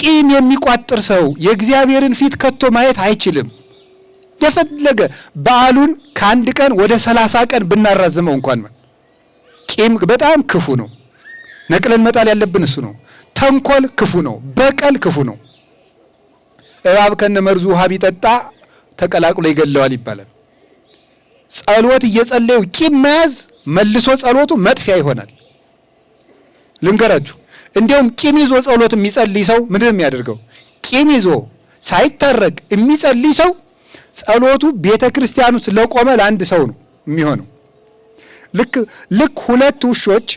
ቂም የሚቋጥር ሰው የእግዚአብሔርን ፊት ከቶ ማየት አይችልም። የፈለገ በዓሉን ከአንድ ቀን ወደ 30 ቀን ብናራዝመው እንኳን ቂም በጣም ክፉ ነው። ነቅለን መጣል ያለብን እሱ ነው። ተንኮል ክፉ ነው። በቀል ክፉ ነው። እባብ ከነመርዙ ውሃ ቢጠጣ ተቀላቅሎ ይገለዋል ይባላል። ጸሎት እየጸለዩ ቂም መያዝ መልሶ ጸሎቱ መጥፊያ ይሆናል። ልንገራችሁ፣ እንዲያውም ቂም ይዞ ጸሎት የሚጸልይ ሰው ምንድን ነው የሚያደርገው? ቂም ይዞ ሳይታረቅ የሚጸልይ ሰው ጸሎቱ ቤተ ክርስቲያን ውስጥ ለቆመ ለአንድ ሰው ነው የሚሆነው። ልክ ሁለት ውሾች፣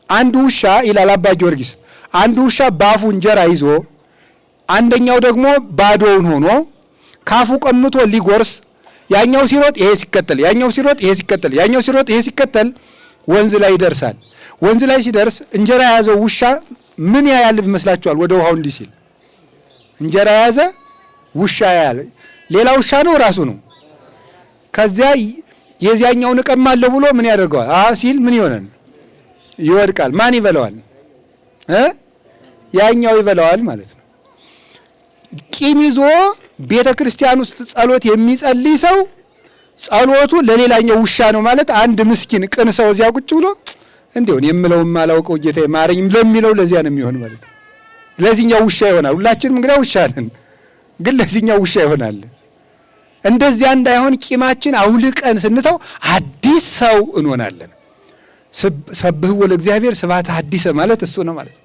አንዱ ውሻ ይላል አባ ጊዮርጊስ፣ አንዱ ውሻ ባፉ እንጀራ ይዞ አንደኛው ደግሞ ባዶውን ሆኖ ካፉ ቀምቶ ሊጎርስ ያኛው ሲሮጥ ይሄ ሲከተል፣ ያኛው ሲሮጥ ይሄ ሲከተል፣ ያኛው ሲሮጥ ይሄ ሲከተል ወንዝ ላይ ይደርሳል። ወንዝ ላይ ሲደርስ እንጀራ የያዘው ውሻ ምን ያያል ይመስላችኋል? ወደ ውሃው እንዲህ ሲል እንጀራ የያዘ ውሻ ያያል። ሌላ ውሻ ነው ራሱ ነው። ከዚያ የዚያኛውን እቀማለሁ ብሎ ምን ያደርገዋል? ሲል ምን ይሆናል? ይወድቃል። ማን ይበላዋል? ያኛው ይበላዋል ማለት ነው። ቂም ይዞ ቤተ ክርስቲያን ውስጥ ጸሎት የሚጸልይ ሰው ጸሎቱ ለሌላኛው ውሻ ነው ማለት አንድ ምስኪን ቅን ሰው እዚያ ቁጭ ብሎ እንዴውን የምለውም ማላውቀው ጌታዬ ማረኝ ለሚለው ለዚያ ነው የሚሆን ማለት ነው። ለዚህኛው ውሻ ይሆናል። ሁላችንም እንግዲህ ውሻ ነን፣ ግን ለዚህኛው ውሻ ይሆናል። እንደዚያ እንዳይሆን ቂማችን አውልቀን ስንተው አዲስ ሰው እንሆናለን። ሰብህዎ ለእግዚአብሔር ስብሐተ ሐዲሰ ማለት እሱ ነው ማለት ነው።